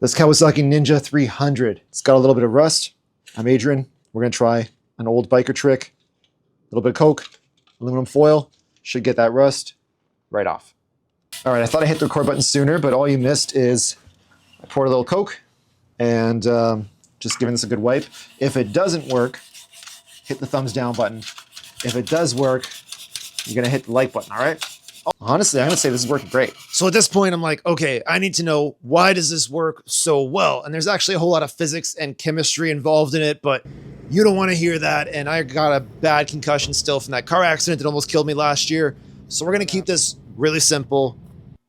This Kawasaki Ninja 300. It's got a little bit of rust. I'm Adrian. We're going to try an old biker trick. A little bit of Coke, aluminum foil. Should get that rust right off. All right, I thought I hit the record button sooner, but all you missed is I poured a little Coke and just giving this a good wipe. If it doesn't work, hit the thumbs down button. If it does work, you're going to hit the like button, all right? Honestly, I'm going to say this is working great. So at this point, I'm like, okay, I need to know, why does this work so well? And there's actually a whole lot of physics and chemistry involved in it, but you don't want to hear that. And I got a bad concussion still from that car accident that almost killed me last year. So we're going to keep this really simple.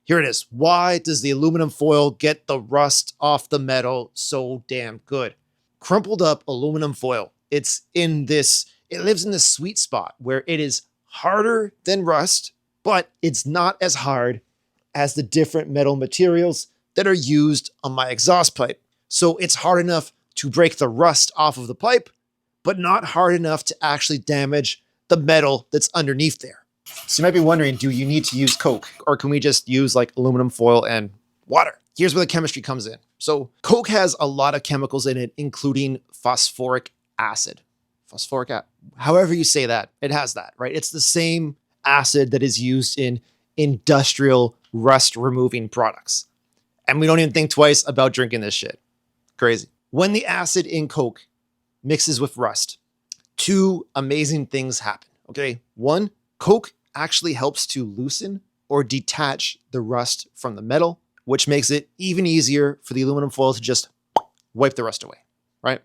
Here it is. Why does the aluminum foil get the rust off the metal so damn good? Crumpled up aluminum foil. It lives in this sweet spot where it is harder than rust, but it's not as hard as the different metal materials that are used on my exhaust pipe. So it's hard enough to break the rust off of the pipe, but not hard enough to actually damage the metal that's underneath there. So you might be wondering, do you need to use Coke, or can we just use like aluminum foil and water? Here's where the chemistry comes in. So Coke has a lot of chemicals in it, including phosphoric acid. However you say that, it has that, right? It's the same acid that is used in industrial rust removing products. And we don't even think twice about drinking this shit. Crazy. When the acid in Coke mixes with rust, two amazing things happen, okay? One, Coke actually helps to loosen or detach the rust from the metal, which makes it even easier for the aluminum foil to just wipe the rust away, right?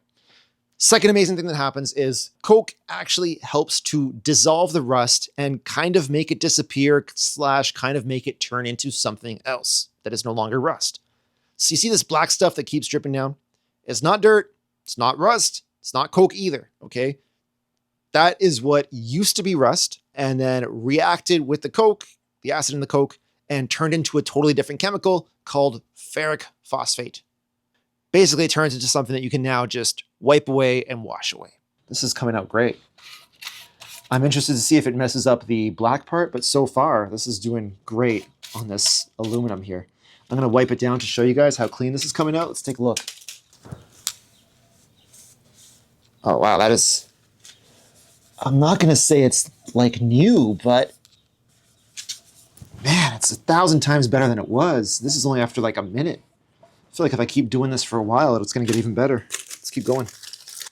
Second amazing thing that happens is Coke actually helps to dissolve the rust and kind of make it disappear / kind of make it turn into something else that is no longer rust. So you see this black stuff that keeps dripping down? It's not dirt. It's not rust. It's not Coke either, okay? That is what used to be rust and then reacted with the Coke, the acid in the Coke, and turned into a totally different chemical called ferric phosphate. Basically, it turns into something that you can now just wipe away and wash away. This is coming out great. I'm interested to see if it messes up the black part, but so far, this is doing great on this aluminum here. I'm going to wipe it down to show you guys how clean this is coming out. Let's take a look. Oh, wow, that is... I'm not going to say it's like new, but man, it's 1,000 times better than it was. This is only after like a minute. I feel like if I keep doing this for a while, it's going to get even better. Let's keep going.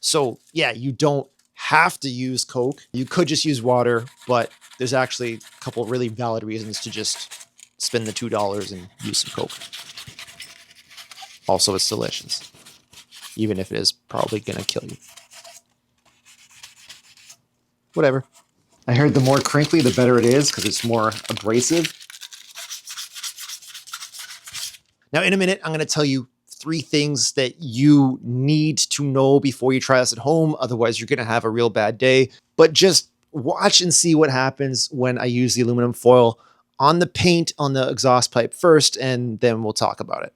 So yeah, you don't have to use Coke. You could just use water, but there's actually a couple really valid reasons to just spend the $2 and use some Coke. Also, it's delicious, even if it is probably going to kill you. Whatever. I heard the more crinkly, the better it is because it's more abrasive. Now, in a minute, I'm going to tell you 3 things that you need to know before you try this at home. Otherwise, you're going to have a real bad day. But just watch and see what happens when I use the aluminum foil on the paint on the exhaust pipe first, and then we'll talk about it.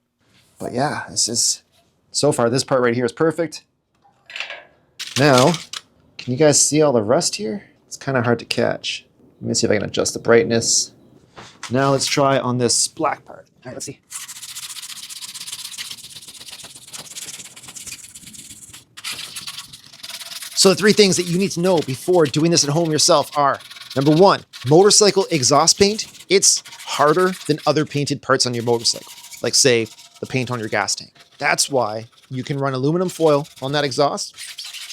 But yeah, so far, this part right here is perfect. Now, can you guys see all the rust here? It's kind of hard to catch. Let me see if I can adjust the brightness. Now let's try on this black part. All right, let's see. So the 3 things that you need to know before doing this at home yourself are, number 1, motorcycle exhaust paint. It's harder than other painted parts on your motorcycle, like say the paint on your gas tank. That's why you can run aluminum foil on that exhaust,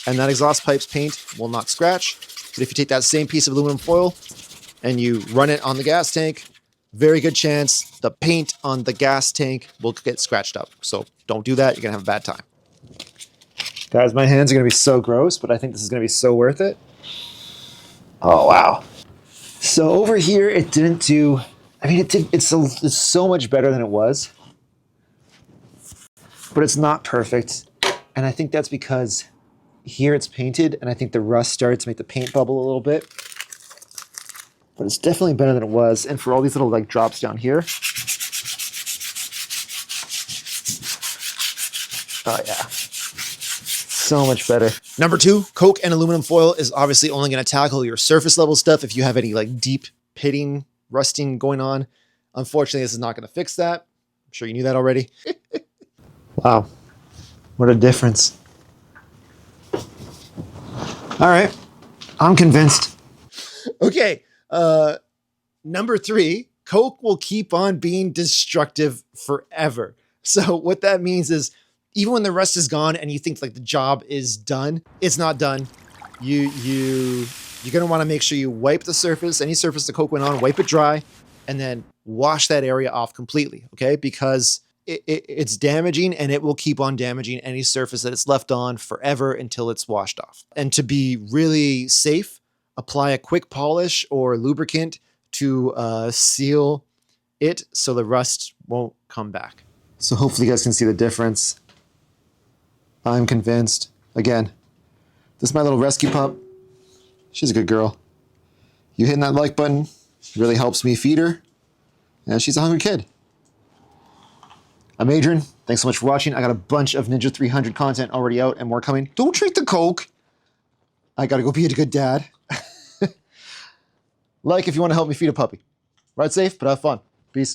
and that exhaust pipe's paint will not scratch. But if you take that same piece of aluminum foil and you run it on the gas tank, very good chance the paint on the gas tank will get scratched up. So don't do that. You're going to have a bad time. Guys, my hands are going to be so gross, but I think this is going to be so worth it. Oh, wow. So over here, it didn't do... I mean, it's so much better than it was. But it's not perfect. And I think that's because here it's painted, and I think the rust started to make the paint bubble a little bit. But it's definitely better than it was. And for all these little like drops down here. Oh, yeah. So much better. Number 2, Coke and aluminum foil is obviously only going to tackle your surface level stuff. If you have any like deep pitting, rusting going on, unfortunately, this is not going to fix that. I'm sure you knew that already. Wow, what a difference. All right, I'm convinced. Okay, number 3, Coke will keep on being destructive forever. So what that means is even when the rust is gone and you think like the job is done, it's not done. You're gonna want to make sure you wipe the surface, any surface the Coke went on, wipe it dry, and then wash that area off completely, okay? Because it's damaging and it will keep on damaging any surface that it's left on forever until it's washed off. And to be really safe, apply a quick polish or lubricant to seal it so the rust won't come back. So hopefully you guys can see the difference. I'm convinced. Again, this is my little rescue pup. She's a good girl. You hitting that like button really helps me feed her. And she's a hungry kid. I'm Adrian. Thanks so much for watching. I got a bunch of Ninja 300 content already out and more coming. Don't drink the Coke. I gotta go be a good dad. Like if you want to help me feed a puppy. Ride safe, but have fun. Peace.